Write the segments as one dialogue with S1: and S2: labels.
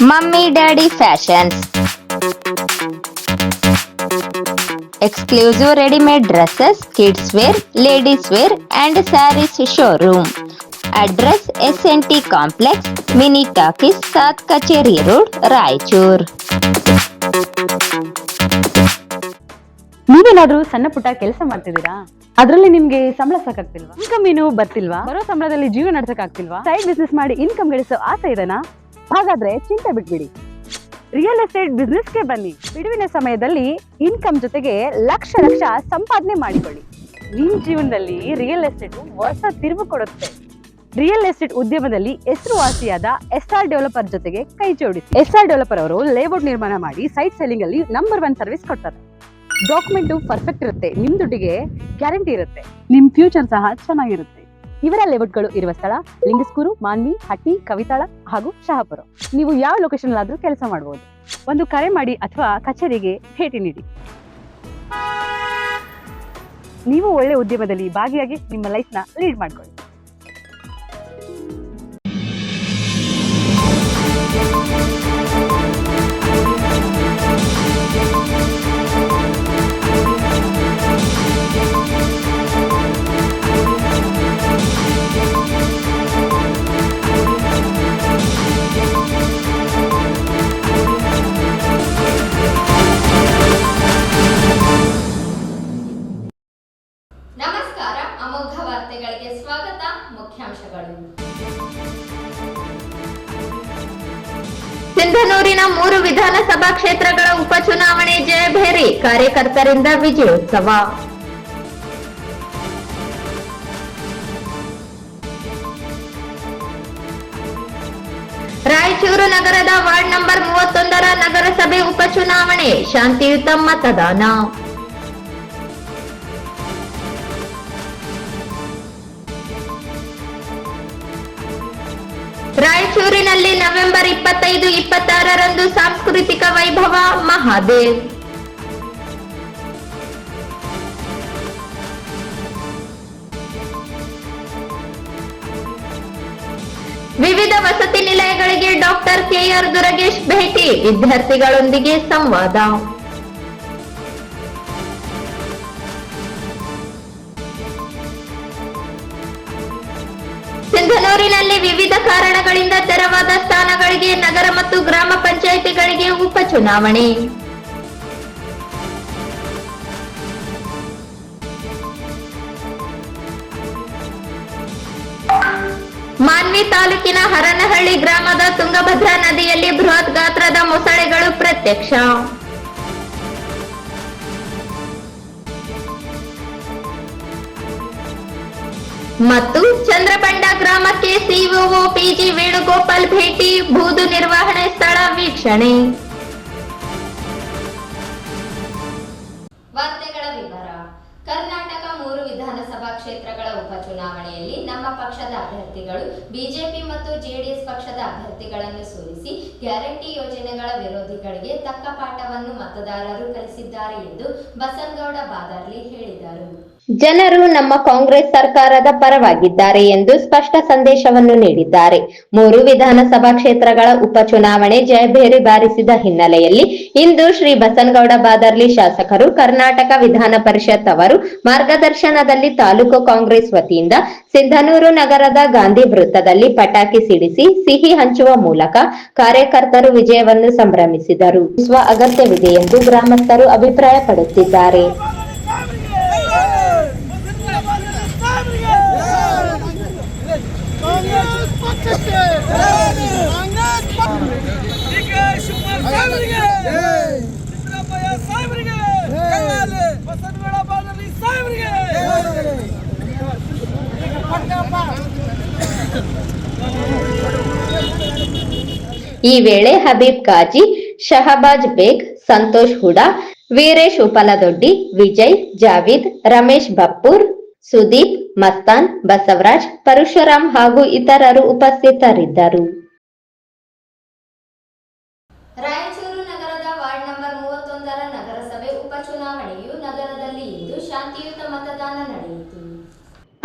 S1: Mummy Daddy Fashions. Exclusive ready-made dresses, kids wear, ladies wear and sarees showroom. Address SNT Complex, Mini Talkies, South Kacheri Road, Raichur.
S2: ನೀವೇನಾದ್ರೂ ಸಣ್ಣ ಪುಟ್ಟ ಕೆಲಸ ಮಾಡ್ತಿದ್ದೀರಾ? ಅದ್ರಲ್ಲಿ ನಿಮ್ಗೆ ಸಂಬಳ ಸಾಕಾಗ್ತಿಲ್ವಾ? ಇನ್ಕಮ್ ಏನು ಬರ್ತಿಲ್ವಾ? ಬರೋ ಸಂಬಳದಲ್ಲಿ ಜೀವನ ನಡ್ಸಕ್ ಆಗ್ತಿಲ್ವಾ? ಸೈಡ್ ಬಿಸ್ನೆಸ್ ಮಾಡಿ ಇನ್ಕಮ್ ಗಳಿಸೋ ಆಸೆ ಇದೆನಾ? ಹಾಗಾದ್ರೆ ಚಿಂತೆ ಬಿಟ್ಬಿಡಿ, ರಿಯಲ್ ಎಸ್ಟೇಟ್ ಬಿಸ್ನೆಸ್ಗೆ ಬನ್ನಿ. ಬಿಡುವಿನ ಸಮಯದಲ್ಲಿ ಇನ್ಕಮ್ ಜೊತೆಗೆ ಲಕ್ಷ ಲಕ್ಷ ಸಂಪಾದನೆ ಮಾಡಿಕೊಳ್ಳಿ. ನಿಮ್ ಜೀವನದಲ್ಲಿ ರಿಯಲ್ ಎಸ್ಟೇಟ್ ಹೊಸ ತಿರುವು ಕೊಡುತ್ತೆ. ರಿಯಲ್ ಎಸ್ಟೇಟ್ ಉದ್ಯಮದಲ್ಲಿ ಹೆಸರುವಾಸಿಯಾದ SR ಡೆವಲಪರ್ ಜೊತೆಗೆ ಕೈ ಜೋಡಿಸಿ. SR ಡೆವಲಪರ್ ಅವರು ಲೇಔಟ್ ನಿರ್ಮಾಣ ಮಾಡಿ ಸೈಟ್ ಸೆಲ್ಲಿಂಗ್ ಅಲ್ಲಿ ನಂಬರ್ 1 ಸರ್ವಿಸ್ ಕೊಡ್ತಾರೆ. ಡಾಕ್ಯುಮೆಂಟ್ ಪರ್ಫೆಕ್ಟ್ ಇರುತ್ತೆ, ನಿಮ್ ದುಡ್ಡಿಗೆ ಗ್ಯಾರಂಟಿ ಇರುತ್ತೆ, ನಿಮ್ ಫ್ಯೂಚರ್ ಸಹ ಚೆನ್ನಾಗಿರುತ್ತೆ. ಇವರ ಲೇಔಟ್ಗಳು ಇರುವ ಸ್ಥಳ ಲಿಂಗಸ್ಕೂರು, ಮಾನ್ವಿ, ಹಟ್ಟಿ, ಕವಿತಾಳ ಹಾಗೂ ಶಹಾಪುರ. ನೀವು ಯಾವ ಲೊಕೇಶನ್ ಆದ್ರೂ ಕೆಲಸ ಮಾಡಬಹುದು. ಒಂದು ಕರೆ ಮಾಡಿ ಅಥವಾ ಕಚೇರಿಗೆ ಭೇಟಿ ನೀಡಿ. ನೀವು ಒಳ್ಳೆ ಉದ್ಯಮದಲ್ಲಿ ಭಾಗಿಯಾಗಿ ನಿಮ್ಮ ಲೈಫ್ ನ ಲೀಡ್ ಮಾಡ್ಕೊಳ್ಳಿ.
S3: ನಮಸ್ಕಾರ, ಅಮೋಘ ವಾರ್ತೆಗಳಿಗೆ ಸ್ವಾಗತ. ಮುಖ್ಯಾಂಶಗಳು:
S1: ಸಿಂಧನೂರಿನ 3 ವಿಧಾನಸಭಾ ಕ್ಷೇತ್ರಗಳ ಉಪಚುನಾವಣೆ ಜಯಭೇರಿ, ಕಾರ್ಯಕರ್ತರಿಂದ ವಿಜಯೋತ್ಸವ. ರಾಯಚೂರು ನಗರದ ವಾರ್ಡ್ ನಂಬರ್ 31ರ ನಗರಸಭೆ ಉಪಚುನಾವಣೆ, ಶಾಂತಿಯುತ ಮತದಾನ. ರಾಯಚೂರಿನಲ್ಲಿ ನವೆಂಬರ್ 25, 26ರಂದು ಸಾಂಸ್ಕೃತಿಕ ವೈಭವ ಮಹಾದೇವ್. ವಿವಿಧ ವಸತಿ ನಿಲಯಗಳಿಗೆ ಡಾಕ್ಟರ್ KR ದುರಗೇಶ್ ಭೇಟಿ, ವಿದ್ಯಾರ್ಥಿಗಳೊಂದಿಗೆ ಸಂವಾದ. ಸಿಂಧನೂರಿನಲ್ಲಿ ವಿವಿಧ ಕಾರಣಗಳಿಂದ ತೆರವಾದ ಸ್ಥಾನಗಳಿಗೆ ನಗರ ಮತ್ತು ಗ್ರಾಮ ಪಂಚಾಯಿತಿಗಳಿಗೆ ಉಪಚುನಾವಣೆ. ಮಾನ್ವಿ ತಾಲೂಕಿನ ಹರನಹಳ್ಳಿ ಗ್ರಾಮದ ತುಂಗಭದ್ರಾ ನದಿಯಲ್ಲಿ ಬೃಹತ್ ಗಾತ್ರದ ಮೊಸಳೆಗಳು ಪ್ರತ್ಯಕ್ಷ. ಮತ್ತು ಚಂದ್ರಬಂಡ ಗ್ರಾಮಕ್ಕೆ COO PG ವೇಣುಗೋಪಾಲ್ ಭೇಟಿ, ಬೂದು ನಿರ್ವಹಣೆ ಸ್ಥಳ ವೀಕ್ಷಣೆ.
S3: ವಾರ್ತೆಗಳ ವಿವರ. ಕರ್ನಾಟಕ 3 ವಿಧಾನಸಭಾ ಕ್ಷೇತ್ರಗಳ ಉಪಚುನಾವಣೆಯಲ್ಲಿ ನಮ್ಮ ಪಕ್ಷದ ಅಭ್ಯರ್ಥಿಗಳು ಬಿಜೆಪಿ ಮತ್ತು JDS ಪಕ್ಷದ ಅಭ್ಯರ್ಥಿಗಳನ್ನು ಸೋಲಿಸಿ ಗ್ಯಾರಂಟಿ ಯೋಜನೆಗಳ ವಿರೋಧಿಗಳಿಗೆ ತಕ್ಕ ಪಾಠವನ್ನು ಮತದಾರರು ಕಲಿಸಿದ್ದಾರೆ ಎಂದು ಬಸನಗೌಡ ಬಾದಾರ್ಲಿ ಹೇಳಿದರು.
S1: ಜನರು ನಮ್ಮ ಕಾಂಗ್ರೆಸ್ ಸರ್ಕಾರದ ಪರವಾಗಿದ್ದಾರೆ ಎಂದು ಸ್ಪಷ್ಟ ಸಂದೇಶವನ್ನು ನೀಡಿದ್ದಾರೆ. 3 ವಿಧಾನಸಭಾ ಕ್ಷೇತ್ರಗಳ ಉಪಚುನಾವಣೆ ಜಯಭೇರಿ ಬಾರಿಸಿದ ಹಿನ್ನೆಲೆಯಲ್ಲಿ ಇಂದು ಶ್ರೀ ಬಸನಗೌಡ ಬಾದಾರ್ಲಿ ಶಾಸಕರು ಕರ್ನಾಟಕ ವಿಧಾನ ಪರಿಷತ್ ಅವರು ಮಾರ್ಗದರ್ಶನದಲ್ಲಿ ತಾಲೂಕು ಕಾಂಗ್ರೆಸ್ ವತಿಯಿಂದ ಸಿಂಧನೂರು ನಗರದ ಗಾಂಧಿ ವೃತ್ತದಲ್ಲಿ ಪಟಾಕಿ ಸಿಡಿಸಿ ಸಿಹಿ ಹಂಚುವ ಮೂಲಕ ಕಾರ್ಯಕರ್ತರು ವಿಜಯವನ್ನು ಸಂಭ್ರಮಿಸಿದರು. ಅಗತ್ಯವಿದೆ ಎಂದು ಗ್ರಾಮಸ್ಥರು ಅಭಿಪ್ರಾಯಪಡುತ್ತಿದ್ದಾರೆ. ಈ ವೇಳೆ ಹಬೀಬ್ ಕಾಜಿ, ಶಹಬಾಜ್ ಬೇಗ್, ಸಂತೋಷ್ ಹುಡಾ, ವೀರೇಶ್ ಉಪಲದೊಡ್ಡಿ, ವಿಜಯ್, ಜಾವೀದ್, ರಮೇಶ್ ಬಪ್ಪೂರ್, ಸುದೀಪ್, ಮಸ್ತಾನ್, ಬಸವರಾಜ್, ಪರಶುರಾಮ್ ಹಾಗೂ ಇತರರು ಉಪಸ್ಥಿತರಿದ್ದರು.
S3: ರಾಯಚೂರು ನಗರದ ವಾರ್ಡ್ ನಂಬರ್ 31ರ ನಗರಸಭೆ ಉಪಚುನಾವಣೆಯು ನಗರದಲ್ಲಿ ಇಂದು ಶಾಂತಿಯುತ ಮತದಾನ ನಡೆಯಿತು.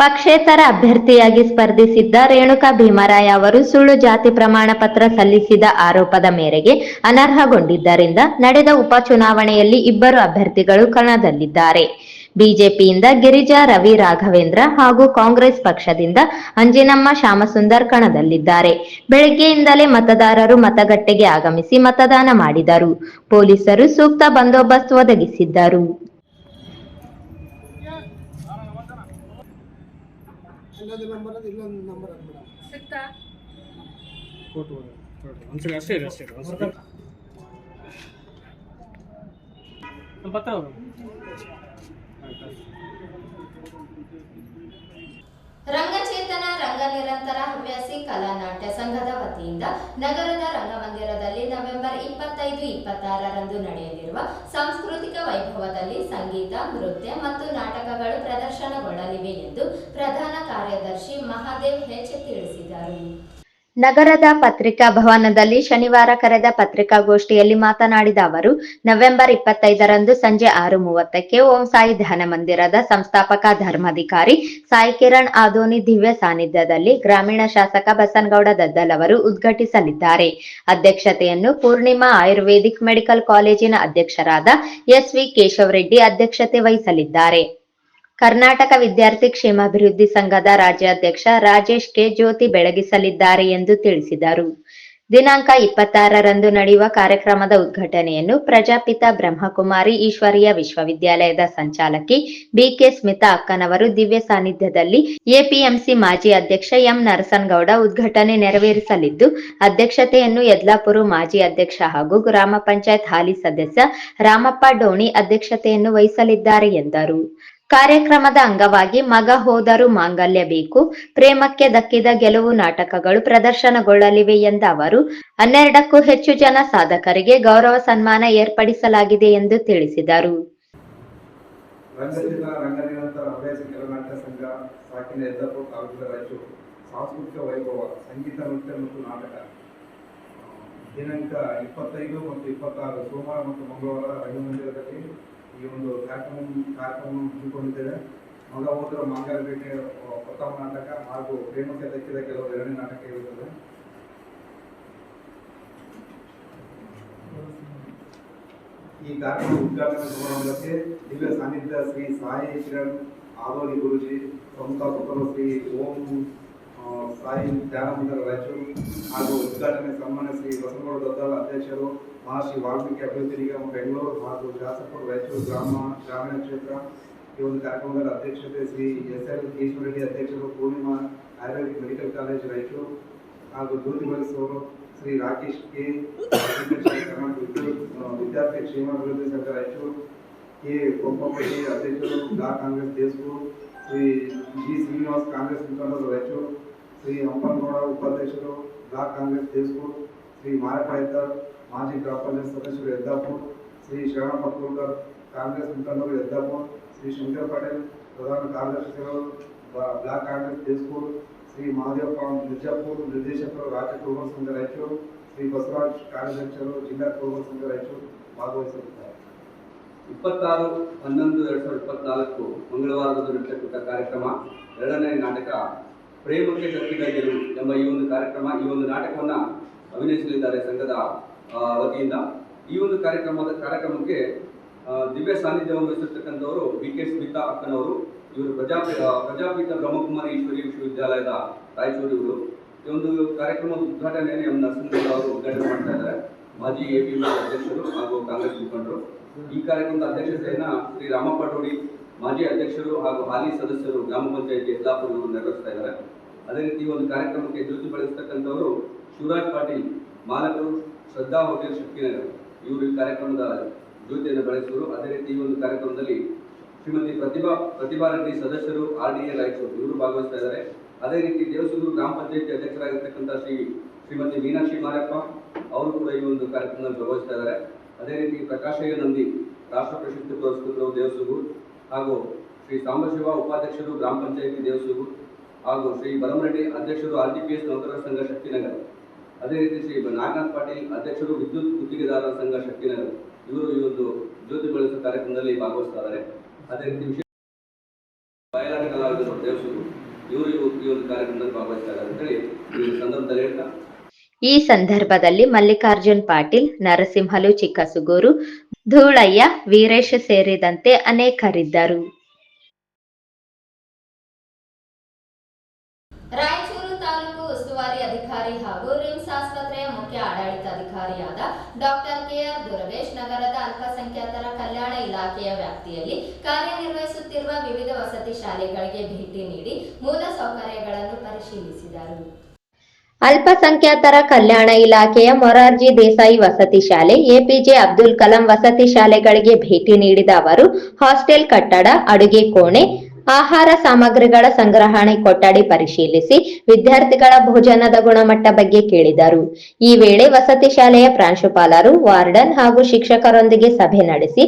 S1: ಪಕ್ಷೇತರ ಅಭ್ಯರ್ಥಿಯಾಗಿ ಸ್ಪರ್ಧಿಸಿದ್ದ ರೇಣುಕಾ ಭೀಮರಾಯ ಅವರು ಸುಳ್ಳು ಜಾತಿ ಪ್ರಮಾಣ ಪತ್ರ ಸಲ್ಲಿಸಿದ ಆರೋಪದ ಮೇರೆಗೆ ಅನರ್ಹಗೊಂಡಿದ್ದರಿಂದ ನಡೆದ ಉಪಚುನಾವಣೆಯಲ್ಲಿ ಇಬ್ಬರು ಅಭ್ಯರ್ಥಿಗಳು ಕಣದಲ್ಲಿದ್ದಾರೆ. ಬಿಜೆಪಿಯಿಂದ ಗಿರಿಜಾ ರವಿ ರಾಘವೇಂದ್ರ ಹಾಗೂ ಕಾಂಗ್ರೆಸ್ ಪಕ್ಷದಿಂದ ಅಂಜಿನಮ್ಮ ಶ್ಯಾಮಸುಂದರ್ ಕಣದಲ್ಲಿದ್ದಾರೆ. ಬೆಳಗ್ಗೆಯಿಂದಲೇ ಮತದಾರರು ಮತಗಟ್ಟೆಗೆ ಆಗಮಿಸಿ ಮತದಾನ ಮಾಡಿದರು. ಪೊಲೀಸರು ಸೂಕ್ತ ಬಂದೋಬಸ್ತ್ ಒದಗಿಸಿದ್ದರು.
S3: ರಂಗಚೇತನ ರಂಗ ನಿರಂತರ ಹವ್ಯಾಸಿ ಕಲಾ ನಾಟ್ಯ ಸಂಘದ ವತಿಯಿಂದ ನಗರದ ರಂಗಮಂದಿರದಲ್ಲಿ ನವೆಂಬರ್ 25-26ರಂದು ನಡೆಯಲಿರುವ ಸಾಂಸ್ಕೃತಿಕ ವೈಭವದಲ್ಲಿ ಸಂಗೀತ, ನೃತ್ಯ ಮತ್ತು ನಾಟಕಗಳು ಪ್ರದರ್ಶನಗೊಳ್ಳಲಿವೆ ಎಂದು ಪ್ರಧಾನ ಕಾರ್ಯದರ್ಶಿ ಮಹಾದೇವ್ ಹೆಚ್ ತಿಳಿಸಿದರು.
S1: ನಗರದ ಪತ್ರಿಕಾ ಭವನದಲ್ಲಿ ಶನಿವಾರ ಕರೆದ ಪತ್ರಿಕಾಗೋಷ್ಠಿಯಲ್ಲಿ ಮಾತನಾಡಿದ ಅವರು, ನವೆಂಬರ್ 25ರಂದು ಸಂಜೆ 6:30ಕ್ಕೆ ಓಂ ಸಾಯಿ ಧ್ಯಾನ ಮಂದಿರದ ಸಂಸ್ಥಾಪಕ ಧರ್ಮಾಧಿಕಾರಿ ಸಾಯಿ ಕಿರಣ್ ಆದೋನಿ ದಿವ್ಯ ಸಾನ್ನಿಧ್ಯದಲ್ಲಿ ಗ್ರಾಮೀಣ ಶಾಸಕ ಬಸನಗೌಡ ದದ್ದಲ್ ಅವರು ಉದ್ಘಾಟಿಸಲಿದ್ದಾರೆ. ಅಧ್ಯಕ್ಷತೆಯನ್ನು ಪೂರ್ಣಿಮಾ ಆಯುರ್ವೇದಿಕ್ ಮೆಡಿಕಲ್ ಕಾಲೇಜಿನ ಅಧ್ಯಕ್ಷರಾದ ಎಸ್.ವಿ. ಕೇಶವರೆಡ್ಡಿ ಅಧ್ಯಕ್ಷತೆ ವಹಿಸಲಿದ್ದಾರೆ. ಕರ್ನಾಟಕ ವಿದ್ಯಾರ್ಥಿ ಕ್ಷೇಮಾಭಿವೃದ್ಧಿ ಸಂಘದ ರಾಜ್ಯಾಧ್ಯಕ್ಷ ರಾಜೇಶ್ ಕೆ ಜ್ಯೋತಿ ಬೆಳಗಿಸಲಿದ್ದಾರೆ ಎಂದು ತಿಳಿಸಿದರು. ದಿನಾಂಕ 26ರಂದು ನಡೆಯುವ ಕಾರ್ಯಕ್ರಮದ ಉದ್ಘಾಟನೆಯನ್ನು ಪ್ರಜಾಪಿತ ಬ್ರಹ್ಮಕುಮಾರಿ ಈಶ್ವರೀಯ ವಿಶ್ವವಿದ್ಯಾಲಯದ ಸಂಚಾಲಕಿ ಬಿಕೆ ಸ್ಮಿತಾ ಅಕ್ಕನವರು ದಿವ್ಯ ಸಾನ್ನಿಧ್ಯದಲ್ಲಿ ಎಪಿಎಂಸಿ ಮಾಜಿ ಅಧ್ಯಕ್ಷ ಎಂ ನರಸನಗೌಡ ಉದ್ಘಾಟನೆ ನೆರವೇರಿಸಲಿದ್ದು, ಅಧ್ಯಕ್ಷತೆಯನ್ನು ಯದ್ಲಾಪುರ ಮಾಜಿ ಅಧ್ಯಕ್ಷ ಹಾಗೂ ಗ್ರಾಮ ಪಂಚಾಯತ್ ಹಾಲಿ ಸದಸ್ಯ ರಾಮಪ್ಪ ಡೋಣಿ ಅಧ್ಯಕ್ಷತೆಯನ್ನು ವಹಿಸಲಿದ್ದಾರೆ ಎಂದರು. ಕಾರ್ಯಕ್ರಮದ ಅಂಗವಾಗಿ ಮಗ ಹೋದರೂ ಮಾಂಗಲ್ಯ ಬೇಕು, ಪ್ರೇಮಕ್ಕೆ ದಕ್ಕಿದ ಗೆಲುವು ನಾಟಕಗಳು ಪ್ರದರ್ಶನಗೊಳ್ಳಲಿವೆ ಎಂದ ಅವರು, 12ಕ್ಕೂ ಹೆಚ್ಚು ಜನ ಸಾಧಕರಿಗೆ ಗೌರವ ಸನ್ಮಾನ ಏರ್ಪಡಿಸಲಾಗಿದೆ ಎಂದು ತಿಳಿಸಿದರು.
S4: ರಂಗಚೇತನ ರಂಗ ನಿರಂತರ ಹವ್ಯಾಸಿ ಕರ್ನಾಟಕ ಸಂಘ ಸಾಕಿನ ಯದ್ಲಾಪುರ ತಾಲೂಕಿನ ರಾಯಚೂರು ಸಾಂಸ್ಕೃತಿಕ ವೈಭವ ಸಂಗೀತ, ನೃತ್ಯ ಮತ್ತು ನಾಟಕ ದಿನಾಂಕ 25 ಮತ್ತು 26 ಸೋಮವಾರ ಮತ್ತು ಮಂಗಳವಾರ ರಂಗಮಂದಿರದಲ್ಲಿ ಈ ಒಂದು ಕಾರ್ಯಕ್ರಮ ಹಮ್ಮಿಕೊಂಡಿದ್ದೇವೆ. ಮಗ ಹೋದರ ಮಾಂಗಲ್ಯ ಬೇಕು ಪ್ರಥಮ ನಾಟಕ ಹಾಗೂ ಪ್ರೇಮಕ್ಕೆ ದಕ್ಕಿದ ಕೆಲವು 2ನೇ ನಾಟಕ ಇರುತ್ತದೆ. ಈ ಕಾರ್ಯಕ್ರಮ ಉದ್ಘಾಟನಾ ಸಮಾರಂಭಕ್ಕೆ ದಿವ್ಯ ಸಾನ್ನಿಧ್ಯ ಶ್ರೀ ಸಾಯಿ ಕಿರಣ್ ಆದೋನಿ ಗುರುಜಿ, ಸಂಸ್ಥಾಪಕರು ಶ್ರೀ ಓಂ ಸಾಯಿ ಧ್ಯಾನ ಮಂದಿರ ರಾಯಚೂರು ಹಾಗೂ ಉದ್ಘಾಟನೆ ಸನ್ಮಾನ್ಯ ಶ್ರೀ ಬಸನಗೌಡ ದದ್ದಲ್ ಅಧ್ಯಕ್ಷರು, ಮಹರ್ಷಿ ವಾಲ್ಮೀಕಿ ಅಭಿವೃದ್ಧಿ ನಿಗಮ ಬೆಂಗಳೂರು ಹಾಗೂ ಶಾಸಕರು ರಾಯಚೂರು ಗ್ರಾಮೀಣ ಕ್ಷೇತ್ರ. ಈ ಒಂದು ಕಾರ್ಯಕ್ರಮದ ಅಧ್ಯಕ್ಷತೆ ಶ್ರೀ ಎಸ್.ಎಲ್. ಕೇಶವರೆಡ್ಡಿ ಅಧ್ಯಕ್ಷರು, ಪೂರ್ಣಿಮಾ ಆಯುರ್ವೇದಿಕ್ ಮೆಡಿಕಲ್ ಕಾಲೇಜ್ ರಾಯಚೂರು ಹಾಗೂ ಜ್ಯೋತಿ ಬೆಳೆಸುವವರು ಶ್ರೀ ರಾಕೇಶ್ ಕೆ ಕರ್ನಾಟಕ ವಿದ್ಯಾರ್ಥಿ ಕ್ಷೇಮಾಭಿವೃದ್ಧಿ ಸಂಘ ರಾಯಚೂರು, ಕೆ ಗೋಪಾಪತಿ ಅಧ್ಯಕ್ಷರು ಬ್ಲಾಕ್ ಕಾಂಗ್ರೆಸ್ ದೇವಸೂರು, ಶ್ರೀ ಜಿ ಶ್ರೀನಿವಾಸ್ ಕಾಂಗ್ರೆಸ್ ಮುಖಂಡರು ರಾಯಚೂರು, ಶ್ರೀ ಹಂಪನಗೌಡ ಉಪಾಧ್ಯಕ್ಷರು ಬ್ಲಾಕ್ ಕಾಂಗ್ರೆಸ್ ದೇವಸೂರು, ಶ್ರೀ ಮಾರಪ್ಪ ಎದ್ದಾರ್ ಮಾಜಿ ಗ್ರಾಮ ಪಂಚಾಯತ್ ಸದಸ್ಯರು ಯದ್ದಾಪುರ, ಶ್ರೀ ಶರಣಪ್ಪ ಕೋಲ್ಕರ್ ಕಾಂಗ್ರೆಸ್ ಮುಖಂಡರು ಯದ್ದಾಪುರ, ಶ್ರೀ ಶಂಕರ್ ಪಟೇಲ್ ಪ್ರಧಾನ ಕಾರ್ಯದರ್ಶಿಗಳು ಬ್ಲಾಕ್ ಕಾಂಗ್ರೆಸ್ ದೇವಸೂರು, ಶ್ರೀ ಮಹಾದೇವಪ್ಪ ಮಿರ್ಜಾಪುರ ನಿರ್ದೇಶಕರು ರಾಜ್ಯ ಕುರುಬರ ಸಂಘ ರಾಯಚೂರು, ಶ್ರೀ ಬಸವರಾಜ್ ಕಾರ್ಯದರ್ಶಿಗಳು ಜಿಲ್ಲಾ ಕುರುಬರ ಸಂಘ ರಾಯಚೂರು ಭಾಗವಹಿಸಲಿದ್ದಾರೆ.
S5: 26/11/2024 ಮಂಗಳವಾರದಂದು ನಡೆಸಲ್ಪಟ್ಟ ಕಾರ್ಯಕ್ರಮ 2ನೇ ನಾಟಕ ಪ್ರೇಮಕ್ಕೆ ದಕ್ಕಿದ ಗೆಲುವು ಎಂಬ ಈ ಒಂದು ನಾಟಕವನ್ನು ಅಭಿನಯಿಸಲಿದ್ದಾರೆ ಸಂಘದ ವತಿಯಿಂದ. ಈ ಒಂದು ಕಾರ್ಯಕ್ರಮಕ್ಕೆ ದಿವ್ಯ ಸಾನ್ನಿಧ್ಯವನ್ನು ವಹಿಸಿರ್ತಕ್ಕಂಥವರು ಬಿಕೆ ಸ್ಮಿತಾ ಅಕ್ಕನವರು. ಇವರು ಪ್ರಜಾಪಿತ ಬ್ರಹ್ಮಕುಮಾರಿ ಈಶ್ವರೀಯ ವಿಶ್ವವಿದ್ಯಾಲಯದ ರಾಯಚೂರು. ಇವರು ಈ ಒಂದು ಕಾರ್ಯಕ್ರಮದ ಉದ್ಘಾಟನೆಯನ್ನು ಎಂ ನರಸನಗೌಡ ಅವರು ಉದ್ಘಾಟನೆ ಮಾಡ್ತಾ ಇದ್ದಾರೆ, ಮಾಜಿ ಎಪಿಎಂಸಿ ಅಧ್ಯಕ್ಷರು ಹಾಗೂ ಕಾಂಗ್ರೆಸ್ ಮುಖಂಡರು. ಈ ಕಾರ್ಯಕ್ರಮದ ಅಧ್ಯಕ್ಷತೆಯನ್ನು ಶ್ರೀ ರಾಮಪ್ಪ ಡೋಣಿ ಮಾಜಿ ಅಧ್ಯಕ್ಷರು ಹಾಗೂ ಹಾಲಿ ಸದಸ್ಯರು ಗ್ರಾಮ ಪಂಚಾಯತ್ ಯದ್ಲಾಪುರ ನೆರವೇರಿಸ್ತಾ ಇದ್ದಾರೆ. ಅದೇ ರೀತಿ ಈ ಒಂದು ಕಾರ್ಯಕ್ರಮಕ್ಕೆ ಜ್ಯೋತಿ ಬೆಳೆಸತಕ್ಕಂಥವರು ಶಿವರಾಜ್ ಪಾಟೀಲ್, ಮಾಲಕರು ಶ್ರದ್ಧಾ ಹೋಟೆಲ್ ಶಕ್ತಿನಗರ, ಇವರು ಈ ಕಾರ್ಯಕ್ರಮದ ಜ್ಯೋತಿಯನ್ನು ಬೆಳೆಸಿದರು. ಅದೇ ರೀತಿ ಈ ಒಂದು ಕಾರ್ಯಕ್ರಮದಲ್ಲಿ ಶ್ರೀಮತಿ ಪ್ರತಿಭಾ ರೆಡ್ಡಿ ಸದಸ್ಯರು RDA ರಾಯಚೂರು, ಇವರು ಭಾಗವಹಿಸ್ತಾ ಇದ್ದಾರೆ. ಅದೇ ರೀತಿ ದೇವಸೂರು ಗ್ರಾಮ ಪಂಚಾಯತಿ ಅಧ್ಯಕ್ಷರಾಗಿರ್ತಕ್ಕಂಥ ಶ್ರೀಮತಿ ಮೀನಾಕ್ಷಿ ಮಾರಪ್ಪ ಅವರು ಕೂಡ ಈ ಒಂದು ಕಾರ್ಯಕ್ರಮದಲ್ಲಿ ಭಾಗವಹಿಸ್ತಾ ಇದ್ದಾರೆ. ಅದೇ ರೀತಿ ಪ್ರಕಾಶಯ್ಯ ನಂದಿ ರಾಷ್ಟ್ರ ಪ್ರಶಸ್ತಿ ಪುರಸ್ಕೃತರು ದೇವಸೂರು ಹಾಗೂ ಶ್ರೀ ಸಾಂಬಶಿವ ಉಪಾಧ್ಯಕ್ಷರು ಗ್ರಾಮ ಪಂಚಾಯತಿ ದೇವಸೂರು ಹಾಗೂ ಶ್ರೀ ಬಲಮರೆಡ್ಡಿ ಅಧ್ಯಕ್ಷರು RGPS ನೌಕರರ ಸಂಘ ಶಕ್ತಿನಗರ. ಅದೇ ರೀತಿ ಶ್ರೀ ನಾಗನಾಥ್ ಪಾಟೀಲ್ ಅಧ್ಯಕ್ಷರು ವಿದ್ಯುತ್ ಗುತ್ತಿಗೆದಾರರ ಸಂಘ ಶಕ್ತಿನಗರ, ಇವರು ಈ ಒಂದು ಜ್ಯೋತಿ ಬೆಳೆಸುವ ಕಾರ್ಯಕ್ರಮದಲ್ಲಿ ಭಾಗವಹಿಸ್ತಾ ಇದ್ದಾರೆ. ಅದೇ ರೀತಿ ಬಯಲಾಟ ಕಲಾವಿದರು ದೇವಸರು ಇವರು ಈ ಒಂದು ಕಾರ್ಯಕ್ರಮದಲ್ಲಿ ಭಾಗವಹಿಸ್ತಾ ಇದ್ದಾರೆ ಅಂತೇಳಿ ಈ ಸಂದರ್ಭದಲ್ಲಿ ಹೇಳ್ತಾ
S1: ಈ ಸಂದರ್ಭದಲ್ಲಿ ಮಲ್ಲಿಕಾರ್ಜುನ್ ಪಾಟೀಲ್, ನರಸಿಂಹಲು ಚಿಕ್ಕಸುಗೂರು, ಧೂಳಯ್ಯ, ವೀರೇಶ್ ಸೇರಿದಂತೆ ಅನೇಕರಿದ್ದರು.
S3: ರಾಯಚೂರು ತಾಲೂಕು ಉಸ್ತುವಾರಿ ಅಧಿಕಾರಿ ಹಾಗೂ ರಿಮ್ಸ್ ಆಸ್ಪತ್ರೆಯ ಮುಖ್ಯ ಆಡಳಿತಾಧಿಕಾರಿಯಾದ ಡಾಕ್ಟರ್ ಕೆಆರ್ ದುರಗೇಶ್ ನಗರದ ಅಲ್ಪಸಂಖ್ಯಾತರ ಕಲ್ಯಾಣ ಇಲಾಖೆಯ ವ್ಯಾಪ್ತಿಯಲ್ಲಿ ಕಾರ್ಯನಿರ್ವಹಿಸುತ್ತಿರುವ ವಿವಿಧ ವಸತಿ ಶಾಲೆಗಳಿಗೆ ಭೇಟಿ ನೀಡಿ ಮೂಲ ಸೌಕರ್ಯಗಳನ್ನು ಪರಿಶೀಲಿಸಿದರು.
S1: ಅಲ್ಪಸಂಖ್ಯಾತರ ಕಲ್ಯಾಣ ಇಲಾಖೆಯ ಮೊರಾರ್ಜಿ ದೇಸಾಯಿ ವಸತಿ ಶಾಲೆ, ಎಪಿಜೆ ಅಬ್ದುಲ್ ಕಲಾಂ ವಸತಿ ಶಾಲೆಗಳಿಗೆ ಭೇಟಿ ನೀಡಿದ ಅವರು ಹಾಸ್ಟೆಲ್ ಕಟ್ಟಡ, ಅಡುಗೆ ಕೋಣೆ, ಆಹಾರ ಸಾಮಗ್ರಿಗಳ ಸಂಗ್ರಹಣೆ ಕೊಠಡಿ ಪರಿಶೀಲಿಸಿ ವಿದ್ಯಾರ್ಥಿಗಳ ಭೋಜನದ ಗುಣಮಟ್ಟ ಬಗ್ಗೆ ಕೇಳಿದರು. ಈ ವೇಳೆ ವಸತಿ ಶಾಲೆಯ ಪ್ರಾಂಶುಪಾಲರು, ವಾರ್ಡನ್ ಹಾಗೂ ಶಿಕ್ಷಕರೊಂದಿಗೆ ಸಭೆ ನಡೆಸಿ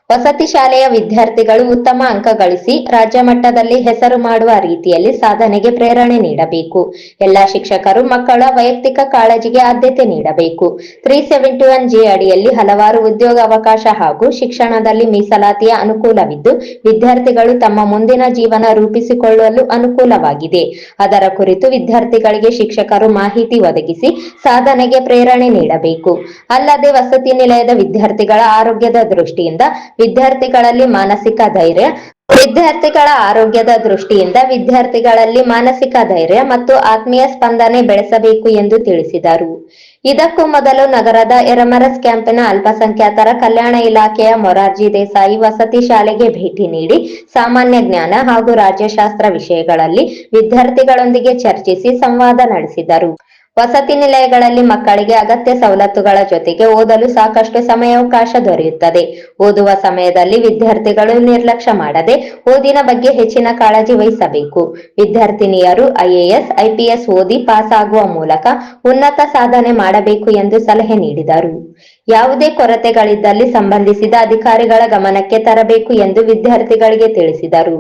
S1: ವಸತಿ ಶಾಲೆಯ ವಿದ್ಯಾರ್ಥಿಗಳು ಉತ್ತಮ ಅಂಕ ಗಳಿಸಿ ರಾಜ್ಯ ಮಟ್ಟದಲ್ಲಿ ಹೆಸರು ಮಾಡುವ ರೀತಿಯಲ್ಲಿ ಸಾಧನೆಗೆ ಪ್ರೇರಣೆ ನೀಡಬೇಕು. ಎಲ್ಲಾ ಶಿಕ್ಷಕರು ಮಕ್ಕಳ ವೈಯಕ್ತಿಕ ಕಾಳಜಿಗೆ ಆದ್ಯತೆ ನೀಡಬೇಕು. 371J ಅಡಿಯಲ್ಲಿ ಹಲವಾರು ಉದ್ಯೋಗ ಅವಕಾಶ ಹಾಗೂ ಶಿಕ್ಷಣದಲ್ಲಿ ಮೀಸಲಾತಿಯ ಅನುಕೂಲವಿದ್ದು ವಿದ್ಯಾರ್ಥಿಗಳು ತಮ್ಮ ಮುಂದಿನ ಜೀವನ ರೂಪಿಸಿಕೊಳ್ಳಲು ಅನುಕೂಲವಾಗಿದೆ. ಅದರ ಕುರಿತು ವಿದ್ಯಾರ್ಥಿಗಳಿಗೆ ಶಿಕ್ಷಕರು ಮಾಹಿತಿ ಒದಗಿಸಿ ಸಾಧನೆಗೆ ಪ್ರೇರಣೆ ನೀಡಬೇಕು. ಅಲ್ಲದೆ ವಸತಿ ನಿಲಯದ ವಿದ್ಯಾರ್ಥಿಗಳ ಆರೋಗ್ಯದ ದೃಷ್ಟಿಯಿಂದ ವಿದ್ಯಾರ್ಥಿಗಳಲ್ಲಿ ಮಾನಸಿಕ ಧೈರ್ಯ ಮತ್ತು ಆತ್ಮೀಯ ಸ್ಪಂದನೆ ಬೆಳೆಸಬೇಕು ಎಂದು ತಿಳಿಸಿದರು. ಇದಕ್ಕೂ ಮೊದಲು ನಗರದ ಎರಮರಸ್ ಕ್ಯಾಂಪಿನ ಅಲ್ಪಸಂಖ್ಯಾತರ ಕಲ್ಯಾಣ ಇಲಾಖೆಯ ಮೊರಾರ್ಜಿ ದೇಸಾಯಿ ವಸತಿ ಶಾಲೆಗೆ ಭೇಟಿ ನೀಡಿ ಸಾಮಾನ್ಯ ಜ್ಞಾನ ಹಾಗೂ ರಾಜ್ಯಶಾಸ್ತ್ರ ವಿಷಯಗಳಲ್ಲಿ ವಿದ್ಯಾರ್ಥಿಗಳೊಂದಿಗೆ ಚರ್ಚಿಸಿ ಸಂವಾದ ನಡೆಸಿದರು. ವಸತಿ ನಿಲಯಗಳಲ್ಲಿ ಮಕ್ಕಳಿಗೆ ಅಗತ್ಯ ಸವಲತ್ತುಗಳ ಜೊತೆಗೆ ಓದಲು ಸಾಕಷ್ಟು ಸಮಯಾವಕಾಶ ದೊರೆಯುತ್ತದೆ. ಓದುವ ಸಮಯದಲ್ಲಿ ವಿದ್ಯಾರ್ಥಿಗಳು ನಿರ್ಲಕ್ಷ್ಯ ಮಾಡದೆ ಓದಿನ ಬಗ್ಗೆ ಹೆಚ್ಚಿನ ಕಾಳಜಿ ವಹಿಸಬೇಕು. ವಿದ್ಯಾರ್ಥಿನಿಯರು IAS, IPS ಓದಿ ಪಾಸ್ ಆಗುವ ಮೂಲಕ ಉನ್ನತ ಸಾಧನೆ ಮಾಡಬೇಕು ಎಂದು ಸಲಹೆ ನೀಡಿದರು. ಯಾವುದೇ ಕೊರತೆಗಳಿದ್ದಲ್ಲಿ ಸಂಬಂಧಿಸಿದ ಅಧಿಕಾರಿಗಳ ಗಮನಕ್ಕೆ ತರಬೇಕು ಎಂದು ವಿದ್ಯಾರ್ಥಿಗಳಿಗೆ ತಿಳಿಸಿದರು.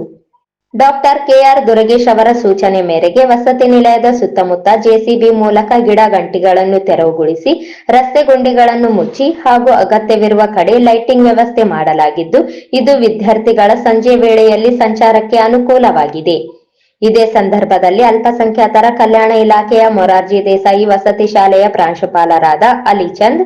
S1: ಡಾಕ್ಟರ್ ಕೆಆರ್ ದುರಗೇಶ್ ಅವರ ಸೂಚನೆ ಮೇರೆಗೆ ವಸತಿ ನಿಲಯದ ಸುತ್ತಮುತ್ತ JCB ಮೂಲಕ ಗಿಡ ಗಂಟಿಗಳನ್ನು ತೆರವುಗೊಳಿಸಿ ರಸ್ತೆ ಗುಂಡಿಗಳನ್ನು ಮುಚ್ಚಿ ಹಾಗೂ ಅಗತ್ಯವಿರುವ ಕಡೆ ಲೈಟಿಂಗ್ ವ್ಯವಸ್ಥೆ ಮಾಡಲಾಗಿದ್ದು ಇದು ವಿದ್ಯಾರ್ಥಿಗಳ ಸಂಜೆ ವೇಳೆಯಲ್ಲಿ ಸಂಚಾರಕ್ಕೆ ಅನುಕೂಲವಾಗಿದೆ. ಇದೇ ಸಂದರ್ಭದಲ್ಲಿ ಅಲ್ಪಸಂಖ್ಯಾತರ ಕಲ್ಯಾಣ ಇಲಾಖೆಯ ಮೊರಾರ್ಜಿ ದೇಸಾಯಿ ವಸತಿ ಶಾಲೆಯ ಪ್ರಾಂಶುಪಾಲರಾದ ಅಲಿಚಂದ್,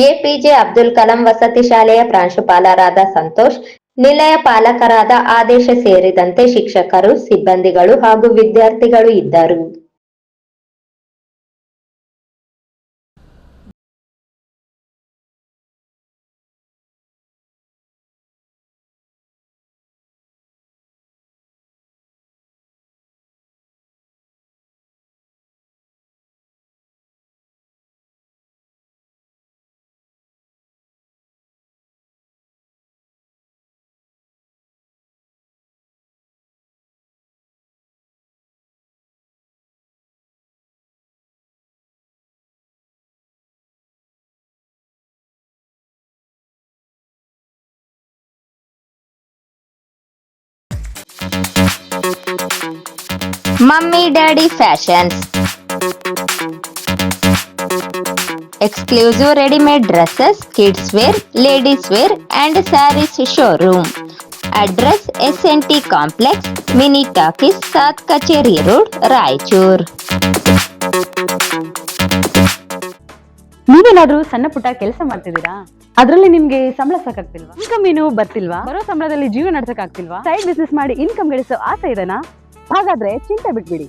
S1: ಎಪಿಜೆ ಅಬ್ದುಲ್ ಕಲಾಂ ವಸತಿ ಶಾಲೆಯ ಪ್ರಾಂಶುಪಾಲರಾದ ಸಂತೋಷ್, ನಿಲಯ ಪಾಲಕರಾದ ಆದೇಶ ಸೇರಿದಂತೆ ಶಿಕ್ಷಕರು, ಸಿಬ್ಬಂದಿಗಳು ಹಾಗೂ ವಿದ್ಯಾರ್ಥಿಗಳು ಇದ್ದರು.
S6: Mummy Daddy Fashions, exclusive ready-made dresses, kids wear, ladies wear and sarees showroom. Address SNT Complex, Mini Talkies, South Kacheri Road, Raichur.
S2: ನೀವೇನಾದ್ರೂ ಸಣ್ಣ ಪುಟ್ಟ ಕೆಲಸ ಮಾಡ್ತಿದ್ದೀರಾ? ಅದ್ರಲ್ಲಿ ನಿಮ್ಗೆ ಸಂಬಳ ಸಾಕಾಗ್ತಿಲ್ವಾ? ಇನ್ಕಮ್ ಏನು ಬರ್ತಿಲ್ವಾ? ಬರೋ ಸಂಬಳದಲ್ಲಿ ಜೀವನ ನಡ್ಸಕ್ ಆಗ್ತಿಲ್ವಾ? ಸೈಡ್ ಬಿಸ್ನೆಸ್ ಮಾಡಿ ಇನ್ಕಮ್ ಗಳಿಸೋ ಆಸೆ ಇದೆನಾ? ಹಾಗಾದ್ರೆ ಚಿಂತೆ ಬಿಟ್ಬಿಡಿ,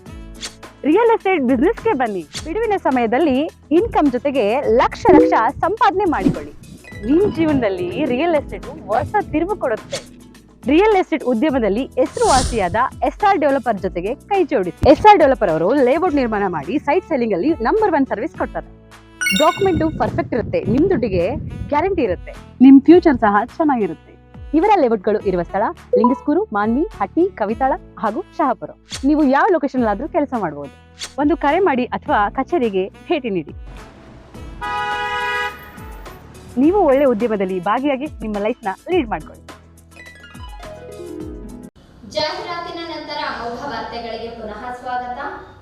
S2: ರಿಯಲ್ ಎಸ್ಟೇಟ್ ಬಿಸ್ನೆಸ್ಗೆ ಬನ್ನಿ. ಬಿಡುವಿನ ಸಮಯದಲ್ಲಿ ಇನ್ಕಮ್ ಜೊತೆಗೆ ಲಕ್ಷ ಲಕ್ಷ ಸಂಪಾದನೆ ಮಾಡಿಕೊಳ್ಳಿ. ನಿಮ್ ಜೀವನದಲ್ಲಿ ರಿಯಲ್ ಎಸ್ಟೇಟ್ ಹೊಸ ತಿರುವು ಕೊಡುತ್ತೆ. ರಿಯಲ್ ಎಸ್ಟೇಟ್ ಉದ್ಯಮದಲ್ಲಿ ಹೆಸರುವಾಸಿಯಾದ SR ಡೆವಲಪರ್ ಜೊತೆಗೆ ಕೈ ಜೋಡಿಸಿ. SR ಡೆವಲಪರ್ ಅವರು ಲೇಔಟ್ ನಿರ್ಮಾಣ ಮಾಡಿ ಸೈಟ್ ಸೆಲ್ಲಿಂಗ್ ಅಲ್ಲಿ ನಂಬರ್ 1 ಸರ್ವಿಸ್ ಕೊಡ್ತಾರೆ. ಡಾಕ್ಯುಮೆಂಟ್ ಪರ್ಫೆಕ್ಟ್ ಇರುತ್ತೆ, ನಿಮ್ ದುಡ್ಡಿಗೆ ಗ್ಯಾರಂಟಿ ಇರುತ್ತೆ, ನಿಮ್ ಫ್ಯೂಚರ್ ಸಹ ಚೆನ್ನಾಗಿರುತ್ತೆ. ಇವರ ಲೇಔಟ್ಗಳು ಇರುವ ಸ್ಥಳ ಲಿಂಗಸ್ಕೂರು, ಮಾನ್ವಿ, ಹಟ್ಟಿ, ಕವಿತಾಳ ಹಾಗೂ ಶಹಾಪುರ. ನೀವು ಯಾವ ಲೊಕೇಶನ್ ಆದ್ರೂ ಕೆಲಸ ಮಾಡಬಹುದು. ಒಂದು ಕರೆ ಮಾಡಿ ಅಥವಾ ಕಚೇರಿಗೆ ಭೇಟಿ ನೀಡಿ. ನೀವು ಒಳ್ಳೆ ಉದ್ಯಮದಲ್ಲಿ ಭಾಗಿಯಾಗಿ ನಿಮ್ಮ ಲೈಫ್ ನ ಲೀಡ್ ಮಾಡ್ಕೊಳ್ಳಿ.
S3: ಜಾಹೀರಾತಿನ ನಂತರ ಅಮೋಘ ವಾರ್ತೆಗಳಿಗೆ ಪುನಃ ಸ್ವಾಗತ.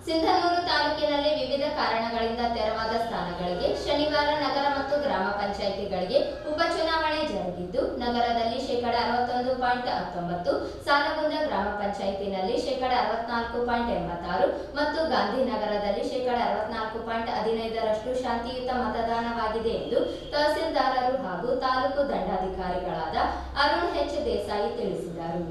S3: ಸಿಂಧನೂರು ತಾಲೂಕಿನಲ್ಲಿ ವಿವಿಧ ಕಾರಣಗಳಿಂದ ತೆರವಾದ ಸ್ಥಾನಗಳಿಗೆ ಶನಿವಾರ ನಗರ ಮತ್ತು ಗ್ರಾಮ ಪಂಚಾಯಿತಿಗಳಿಗೆ ಉಪಚುನಾವಣೆ ಜರುಗಿದ್ದು, ನಗರದಲ್ಲಿ 61.19%, ಸಾಲಗುಂದ ಗ್ರಾಮ ಪಂಚಾಯಿತಿನಲ್ಲಿ 64.86% ಮತ್ತು ಗಾಂಧಿನಗರದಲ್ಲಿ 64.15% ಶಾಂತಿಯುತ ಮತದಾನವಾಗಿದೆ ಎಂದು ತಹಸೀಲ್ದಾರರು ಹಾಗೂ ತಾಲೂಕು ದಂಡಾಧಿಕಾರಿಗಳಾದ ಅರುಣ್ ಎಚ್ ದೇಸಾಯಿ ತಿಳಿಸಿದರು.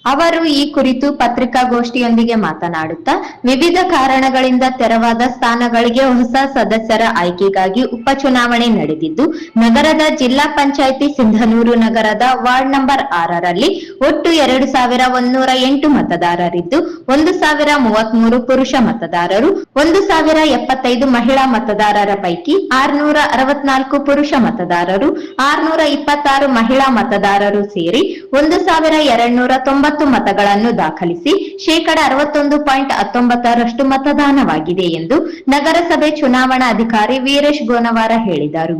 S1: ಅವರು ಈ ಕುರಿತು ಪತ್ರಿಕಾಗೋಷ್ಠಿಯೊಂದಿಗೆ ಮಾತನಾಡುತ್ತಾ, ವಿವಿಧ ಕಾರಣಗಳಿಂದ ತೆರವಾದ ಸ್ಥಾನಗಳಿಗೆ ಹೊಸ ಸದಸ್ಯರ ಆಯ್ಕೆಗಾಗಿ ಉಪಚುನಾವಣೆ ನಡೆದಿದ್ದು, ನಗರದ ಜಿಲ್ಲಾ ಪಂಚಾಯಿತಿ ಸಿಂಧನೂರು ನಗರದ ವಾರ್ಡ್ ನಂಬರ್ 6ರಲ್ಲಿ ಒಟ್ಟು 2108 ಮತದಾರರಿದ್ದು, 1033 ಪುರುಷ ಮತದಾರರು, 1075 ಮಹಿಳಾ ಮತದಾರರ ಪೈಕಿ 664 ಪುರುಷ ಮತದಾರರು, 626 ಮಹಿಳಾ ಮತದಾರರು ಸೇರಿ 1290 ಮತಗಳನ್ನು ದಾಖಲಿಸಿ 61.19% ಮತದಾನವಾಗಿದೆ ಎಂದು ನಗರಸಭೆ ಚುನಾವಣಾಧಿಕಾರಿ ವೀರೇಶ್ ಗೋನವಾರ ಹೇಳಿದರು.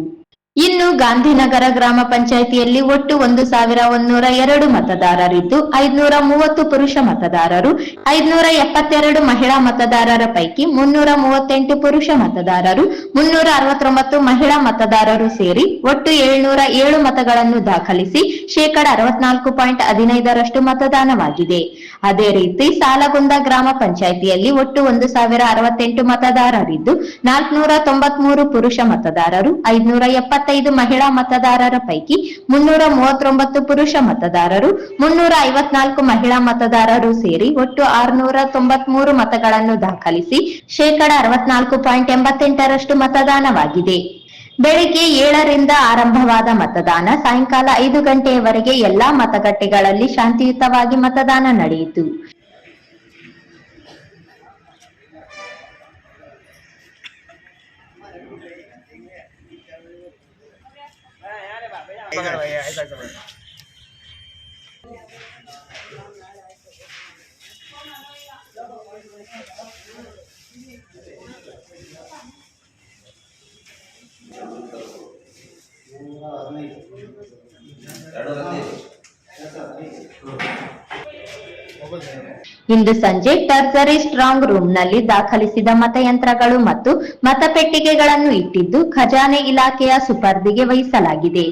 S1: ಇನ್ನು ಗಾಂಧಿನಗರ ಗ್ರಾಮ ಪಂಚಾಯಿತಿಯಲ್ಲಿ ಒಟ್ಟು 1102 ಮತದಾರರಿದ್ದು, 530 ಪುರುಷ ಮತದಾರರು, 572 ಮಹಿಳಾ ಮತದಾರರ ಪೈಕಿ 338 ಪುರುಷ ಮತದಾರರು, 369 ಮಹಿಳಾ ಮತದಾರರು ಸೇರಿ ಒಟ್ಟು 707 ಮತಗಳನ್ನು ದಾಖಲಿಸಿ 64.15% ಮತದಾನವಾಗಿದೆ. ಅದೇ ರೀತಿ ಸಾಲಗುಂದ ಗ್ರಾಮ ಪಂಚಾಯಿತಿಯಲ್ಲಿ ಒಟ್ಟು 1068 ಮತದಾರರಿದ್ದು, 493 ಪುರುಷ ಮತದಾರರು, 575 ಮಹಿಳಾ ಮತದಾರರ ಪೈಕಿ 339 ಪುರುಷ ಮತದಾರರು, 354 ಮಹಿಳಾ ಮತದಾರರು ಸೇರಿ ಒಟ್ಟು 693 ಮತಗಳನ್ನು ದಾಖಲಿಸಿ 64.88% ಮತದಾನವಾಗಿದೆ. ಬೆಳಿಗ್ಗೆ 7ರಿಂದ ಆರಂಭವಾದ ಮತದಾನ ಸಾಯಂಕಾಲ 5 ಗಂಟೆಯವರೆಗೆ ಎಲ್ಲಾ ಮತಗಟ್ಟೆಗಳಲ್ಲಿ ಶಾಂತಿಯುತವಾಗಿ ಮತದಾನ ನಡೆಯಿತು. ಇಂದು ಸಂಜೆ ಟರ್ಸರಿ ಸ್ಟ್ರಾಂಗ್ ರೂಮ್ನಲ್ಲಿ ದಾಖಲಿಸಿದ ಮತಯಂತ್ರಗಳು ಮತ್ತು ಮತಪೆಟ್ಟಿಗೆಗಳನ್ನು ಇಟ್ಟಿದ್ದು ಖಜಾನೆ ಇಲಾಖೆಯ ಸುಪರ್ದಿಗೆ ವಹಿಸಲಾಗಿದೆ.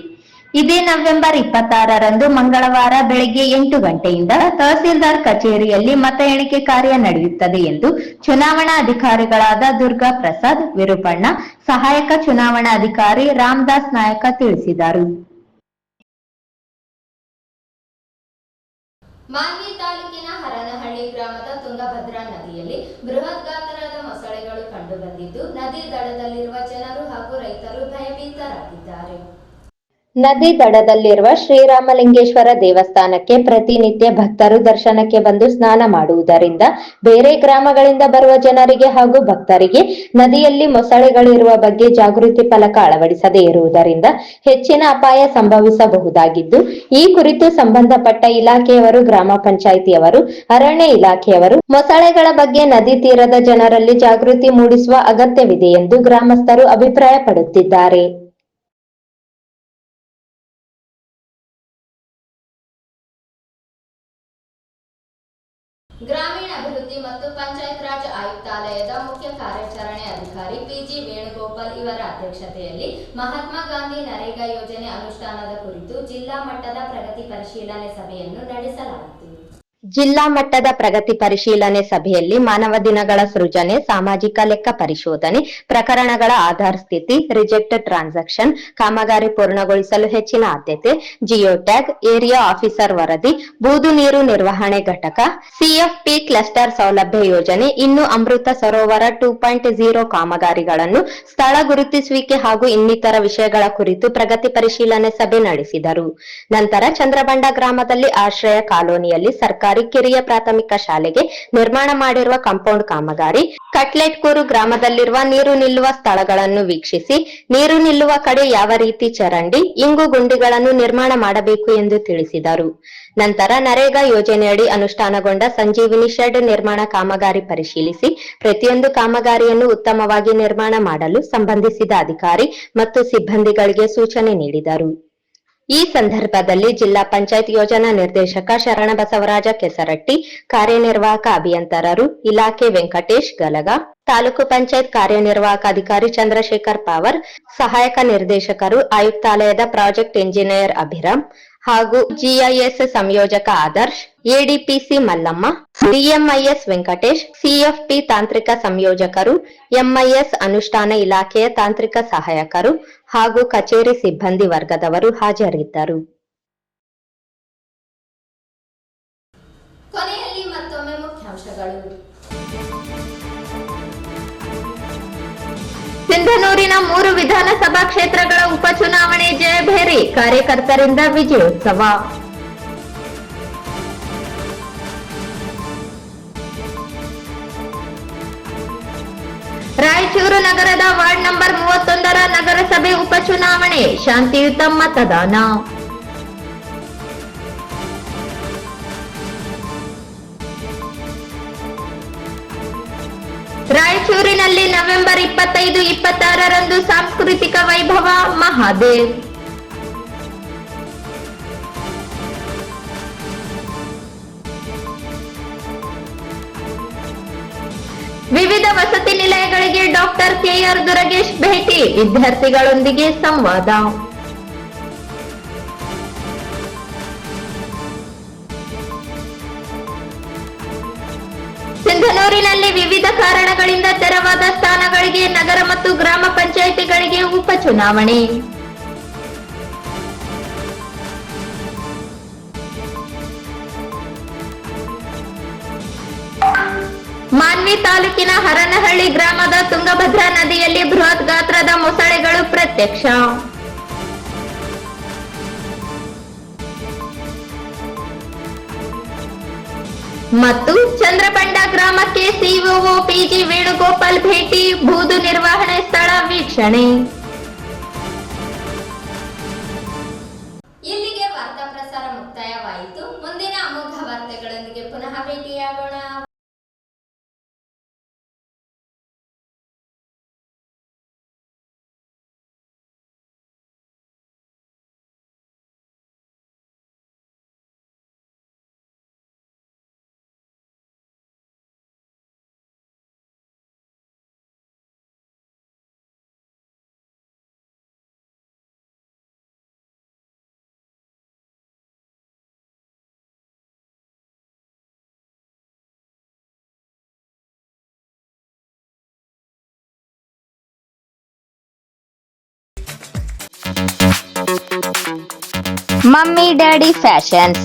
S1: ಇದೇ ನವೆಂಬರ್ 26ರಂದು ಮಂಗಳವಾರ ಬೆಳಗ್ಗೆ 8 ಗಂಟೆಯಿಂದ ತಹಸೀಲ್ದಾರ್ ಕಚೇರಿಯಲ್ಲಿ ಮತ ಎಣಿಕೆ ಕಾರ್ಯ ನಡೆಯುತ್ತದೆ ಎಂದು ಚುನಾವಣಾ ಅಧಿಕಾರಿಗಳಾದ ದುರ್ಗಾ ಪ್ರಸಾದ್, ವಿರುಪಣ್ಣ, ಸಹಾಯಕ ಚುನಾವಣಾಧಿಕಾರಿ ರಾಮದಾಸ್ ನಾಯಕ ತಿಳಿಸಿದರು.
S3: ಮಾನ್ವಿ ತಾಲೂಕಿನ ಹರನಹಳ್ಳಿ ಗ್ರಾಮದ ತುಂಗಭದ್ರಾ ನದಿಯಲ್ಲಿ ಬೃಹತ್ ಗಾತ್ರದ ಮೊಸಳೆಗಳು ಕಂಡುಬಂದಿದ್ದು, ನದಿ ದಡದಲ್ಲಿರುವ ಜನರು ಹಾಗೂ ರೈತರು ಭಯಭೀತರಾಗಿದ್ದಾರೆ.
S1: ನದಿ ದಡದಲ್ಲಿರುವ ಶ್ರೀರಾಮಲಿಂಗೇಶ್ವರ ದೇವಸ್ಥಾನಕ್ಕೆ ಪ್ರತಿನಿತ್ಯ ಭಕ್ತರು ದರ್ಶನಕ್ಕೆ ಬಂದು ಸ್ನಾನ ಮಾಡುವುದರಿಂದ ಬೇರೆ ಗ್ರಾಮಗಳಿಂದ ಬರುವ ಜನರಿಗೆ ಹಾಗೂ ಭಕ್ತರಿಗೆ ನದಿಯಲ್ಲಿ ಮೊಸಳೆಗಳಿರುವ ಬಗ್ಗೆ ಜಾಗೃತಿ ಫಲಕ ಅಳವಡಿಸದೇ ಇರುವುದರಿಂದ ಹೆಚ್ಚಿನ ಅಪಾಯ ಸಂಭವಿಸಬಹುದಾಗಿದ್ದು, ಈ ಕುರಿತು ಸಂಬಂಧಪಟ್ಟ ಇಲಾಖೆಯವರು, ಗ್ರಾಮ ಪಂಚಾಯಿತಿಯವರು, ಅರಣ್ಯ ಇಲಾಖೆಯವರು ಮೊಸಳೆಗಳ ಬಗ್ಗೆ ನದಿ ತೀರದ ಜನರಲ್ಲಿ ಜಾಗೃತಿ ಮೂಡಿಸುವ ಅಗತ್ಯವಿದೆ ಎಂದು ಗ್ರಾಮಸ್ಥರು ಅಭಿಪ್ರಾಯಪಡುತ್ತಿದ್ದಾರೆ.
S3: ಗ್ರಾಮೀಣಾಭಿವೃದ್ಧಿ ಮತ್ತು ಪಂಚಾಯತ್ ರಾಜ್ ಆಯುಕ್ತಾಲಯದ ಮುಖ್ಯ ಕಾರ್ಯಾಚರಣೆ ಅಧಿಕಾರಿ ಪಿಜಿ ವೇಣುಗೋಪಾಲ್ ಇವರ ಅಧ್ಯಕ್ಷತೆಯಲ್ಲಿ ಮಹಾತ್ಮ ಗಾಂಧಿ ನರೇಗಾ ಯೋಜನೆ ಅನುಷ್ಠಾನದ ಕುರಿತು ಜಿಲ್ಲಾ ಮಟ್ಟದ ಪ್ರಗತಿ ಪರಿಶೀಲನೆ ಸಭೆಯನ್ನು ನಡೆಸಲಾಯಿತು.
S1: ಜಿಲ್ಲಾ ಮಟ್ಟದ ಪ್ರಗತಿ ಪರಿಶೀಲನೆ ಸಭೆಯಲ್ಲಿ ಮಾನವ ದಿನಗಳ ಸೃಜನೆ, ಸಾಮಾಜಿಕ ಲೆಕ್ಕ ಪರಿಶೋಧನೆ, ಪ್ರಕರಣಗಳ ಆಧಾರ್ ಸ್ಥಿತಿ, ರಿಜೆಕ್ಟ್ ಟ್ರಾನ್ಸಾಕ್ಷನ್, ಕಾಮಗಾರಿ ಪೂರ್ಣಗೊಳಿಸಲು ಹೆಚ್ಚಿನ ಆದ್ಯತೆ, ಜಿಯೋ ಟ್ಯಾಗ್, ಏರಿಯಾ ಆಫೀಸರ್ ವರದಿ, ಬೂದು ನೀರು ನಿರ್ವಹಣೆ ಘಟಕ, ಸಿಎಫ್ಪಿ ಕ್ಲಸ್ಟರ್ ಸೌಲಭ್ಯ ಯೋಜನೆ, ಇನ್ನು ಅಮೃತ ಸರೋವರ 2.0 ಕಾಮಗಾರಿಗಳನ್ನು, ಸ್ಥಳ ಗುರುತಿಸುವಿಕೆ ಹಾಗೂ ಇನ್ನಿತರ ವಿಷಯಗಳ ಕುರಿತು ಪ್ರಗತಿ ಪರಿಶೀಲನೆ ಸಭೆ ನಡೆಸಿದರು. ನಂತರ ಚಂದ್ರಬಂಡ ಗ್ರಾಮದಲ್ಲಿ ಆಶ್ರಯ ಕಾಲೋನಿಯಲ್ಲಿ ಸರ್ಕಾರಿ ಕಿರಿಯ ಪ್ರಾಥಮಿಕ ಶಾಲೆಗೆ ನಿರ್ಮಾಣ ಮಾಡಿರುವ ಕಾಂಪೌಂಡ್ ಕಾಮಗಾರಿ, ಕಟ್ಲೆಟ್ಕೂರು ಗ್ರಾಮದಲ್ಲಿರುವ ನೀರು ನಿಲ್ಲುವ ಸ್ಥಳಗಳನ್ನು ವೀಕ್ಷಿಸಿ ನೀರು ನಿಲ್ಲುವ ಕಡೆ ಯಾವ ರೀತಿ ಚರಂಡಿ, ಇಂಗು ಗುಂಡಿಗಳನ್ನು ನಿರ್ಮಾಣ ಮಾಡಬೇಕು ಎಂದು ತಿಳಿಸಿದರು. ನಂತರ ನರೇಗಾ ಯೋಜನೆಯಡಿ ಅನುಷ್ಠಾನಗೊಂಡ ಸಂಜೀವಿನಿ ಶೆಡ್ ನಿರ್ಮಾಣ ಕಾಮಗಾರಿ ಪರಿಶೀಲಿಸಿ ಪ್ರತಿಯೊಂದು ಕಾಮಗಾರಿಯನ್ನು ಉತ್ತಮವಾಗಿ ನಿರ್ಮಾಣ ಮಾಡಲು ಸಂಬಂಧಿಸಿದ ಅಧಿಕಾರಿ ಮತ್ತು ಸಿಬ್ಬಂದಿಗಳಿಗೆ ಸೂಚನೆ ನೀಡಿದರು. ಈ ಸಂದರ್ಭದಲ್ಲಿ ಜಿಲ್ಲಾ ಪಂಚಾಯತ್ ಯೋಜನಾ ನಿರ್ದೇಶಕ ಶರಣಬಸವರಾಜ ಕೆಸರಟ್ಟಿ, ಕಾರ್ಯನಿರ್ವಾಹಕ ಅಭಿಯಂತರರು ಇಲಾಖೆ ವೆಂಕಟೇಶ್ ಗಲಗ, ತಾಲೂಕು ಪಂಚಾಯತ್ ಕಾರ್ಯನಿರ್ವಾಹಕ ಅಧಿಕಾರಿ ಚಂದ್ರಶೇಖರ್ ಪಾವರ್, ಸಹಾಯಕ ನಿರ್ದೇಶಕರು ಆಯುಕ್ತಾಲಯದ ಪ್ರಾಜೆಕ್ಟ್ ಇಂಜಿನಿಯರ್ ಅಭಿರಾಮ್ ಹಾಗೂ ಜಿಐಎಸ್ ಸಂಯೋಜಕ ಆದರ್ಶ್, ಎಡಿಪಿಸಿ ಮಲ್ಲಮ್ಮ, ಡಿಎಂಐಎಸ್ ವೆಂಕಟೇಶ್, ಸಿಎಫ್ಟಿ ತಾಂತ್ರಿಕ ಸಂಯೋಜಕರು, ಎಂಐಎಸ್ ಅನುಷ್ಠಾನ ಇಲಾಖೆಯ ತಾಂತ್ರಿಕ ಸಹಾಯಕರು ಹಾಗೂ ಕಚೇರಿ ಸಿಬ್ಬಂದಿ ವರ್ಗದವರು ಹಾಜರಿದ್ದರು.
S3: ಕೊನೆಯಲ್ಲಿ ಮತ್ತೊಮ್ಮೆ ಮುಖ್ಯಾಂಶಗಳು.
S1: ಸಿಂಧನೂರಿನ 3 ವಿಧಾನಸಭಾ ಕ್ಷೇತ್ರಗಳ ಉಪಚುನಾವಣೆ ಜಯಭೇರಿ, ಕಾರ್ಯಕರ್ತರಿಂದ ವಿಜಯೋತ್ಸವ. ರಾಯಚೂರು ನಗರದ ವಾರ್ಡ್ ನಂಬರ್ 31ರ ನಗರಸಭೆ ಉಪಚುನಾವಣೆ, ಶಾಂತಿಯುತ ಮತದಾನ. ರಾಯಚೂರಿನಲ್ಲಿ ನವೆಂಬರ್ 25-26ರಂದು ಸಾಂಸ್ಕೃತಿಕ ವೈಭವ ಮಹಾದೇವ್. ವಿವಿಧ ವಸತಿ ನಿಲಯಗಳಿಗೆ ಡಾಕ್ಟರ್ ಕೆಆರ್ ದುರಗೇಶ್ ಭೇಟಿ, ವಿದ್ಯಾರ್ಥಿಗಳೊಂದಿಗೆ ಸಂವಾದ. ಸಿಂಧನೂರಿನಲ್ಲಿ ವಿವಿಧ ಕಾರಣಗಳಿಂದ ತೆರವಾದ ಸ್ಥಾನಗಳಿಗೆ ನಗರ ಮತ್ತು ಗ್ರಾಮ ಪಂಚಾಯಿತಿಗಳಿಗೆ ಉಪಚುನಾವಣೆ. ಮಾನ್ವಿ ತಾಲೂಕಿನ ಹರನಹಳ್ಳಿ ಗ್ರಾಮದ ತುಂಗಭದ್ರಾ ನದಿಯಲ್ಲಿ ಬೃಹತ್ ಗಾತ್ರದ ಮೊಸಳೆಗಳು ಪ್ರತ್ಯಕ್ಷ. ಮತ್ತು ಚಂದ್ರಬಂಡ ಗ್ರಾಮಕ್ಕೆ ಸಿಒಒ ಪಿಜಿ ವೇಣುಗೋಪಾಲ್ ಭೇಟಿ, ಬೂದು ನಿರ್ವಹಣೆ ಸ್ಥಳ ವೀಕ್ಷಣೆ.
S3: ಇಲ್ಲಿಗೆ ವಾರ್ತಾ ಪ್ರಸಾರ ಮುಕ್ತಾಯವಾಯಿತು. ಮುಂದಿನ ಅಮೋಘ ವಾರ್ತೆಗಳೊಂದಿಗೆ ಪುನಃ ಭೇಟಿಯಾಗೋಣ.
S6: Mummy Daddy Fashions.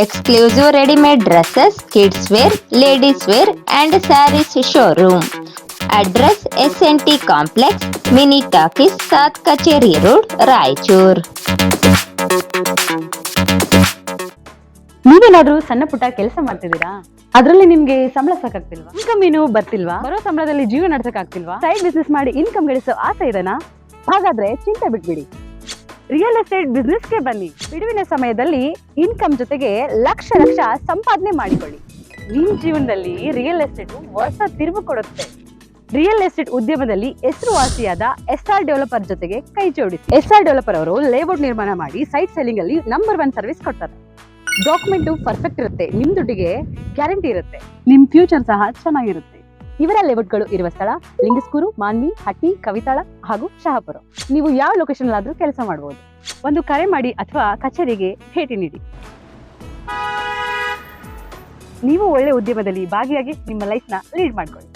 S6: Exclusive ready-made dresses, kids wear, ladies wear and sarees showroom. Address SNT Complex, Mini Talkies, South Kacheri Road, Raichur.
S2: ನೀವೇನಾದ್ರೂ ಸಣ್ಣ ಪುಟ್ಟ ಕೆಲಸ ಮಾಡ್ತಿದ್ದೀರಾ? ಅದ್ರಲ್ಲಿ ನಿಮ್ಗೆ ಸಂಬಳ ಸಾಕಾಗ್ತಿಲ್ವಾ? ಇನ್ಕಮ್ ಏನು ಬರ್ತಿಲ್ವಾ? ಬರೋ ಸಂಬಳದಲ್ಲಿ ಜೀವನ ನಡ್ಸಕ್ ಆಗ್ತಿಲ್ವಾ? ಸೈಡ್ ಬಿಸ್ನೆಸ್ ಮಾಡಿ ಇನ್ಕಮ್ ಗಳಿಸೋ ಆಸೆ ಇದೆನಾ? ಹಾಗಾದ್ರೆ ಚಿಂತೆ ಬಿಟ್ಬಿಡಿ, ರಿಯಲ್ ಎಸ್ಟೇಟ್ ಬಿಸ್ನೆಸ್ಗೆ ಬನ್ನಿ. ಬಿಡುವಿನ ಸಮಯದಲ್ಲಿ ಇನ್ಕಮ್ ಜೊತೆಗೆ ಲಕ್ಷ ಲಕ್ಷ ಸಂಪಾದನೆ ಮಾಡಿಕೊಳ್ಳಿ. ನಿಮ್ ಜೀವನದಲ್ಲಿ ರಿಯಲ್ ಎಸ್ಟೇಟ್ ಹೊಸ ತಿರುವು ಕೊಡುತ್ತೆ. ರಿಯಲ್ ಎಸ್ಟೇಟ್ ಉದ್ಯಮದಲ್ಲಿ ಹೆಸರುವಾಸಿಯಾದ SR ಡೆವಲಪರ್ ಜೊತೆಗೆ ಕೈ ಜೋಡಿಸಿ. SR ಡೆವಲಪರ್ ಅವರು ಲೇಔಟ್ ನಿರ್ಮಾಣ ಮಾಡಿ ಸೈಟ್ ಸೆಲ್ಲಿಂಗ್ ಅಲ್ಲಿ ನಂಬರ್ 1 ಸರ್ವಿಸ್ ಕೊಡ್ತಾರೆ. ಡಾಕ್ಯುಮೆಂಟ್ ಪರ್ಫೆಕ್ಟ್ ಇರುತ್ತೆ, ನಿಮ್ ದುಡ್ಡಿಗೆ ಗ್ಯಾರಂಟಿ ಇರುತ್ತೆ, ನಿಮ್ ಫ್ಯೂಚರ್ ಸಹ ಚೆನ್ನಾಗಿರುತ್ತೆ. ಇವರ ಲೇಔಟ್ಗಳು ಇರುವ ಸ್ಥಳ ಲಿಂಗಸ್ಕೂರು, ಮಾನ್ವಿ, ಹಟ್ಟಿ, ಕವಿತಾಳ ಹಾಗೂ ಶಹಾಪುರ. ನೀವು ಯಾವ ಲೊಕೇಶನ್ ಆದ್ರೂ ಕೆಲಸ ಮಾಡಬಹುದು. ಒಂದು ಕರೆ ಮಾಡಿ ಅಥವಾ ಕಚೇರಿಗೆ ಭೇಟಿ ನೀಡಿ. ನೀವು ಒಳ್ಳೆ ಉದ್ಯಮದಲ್ಲಿ ಭಾಗಿಯಾಗಿ ನಿಮ್ಮ ಲೈಫ್ ನ ಲೀಡ್ ಮಾಡ್ಕೊಳ್ಳಿ.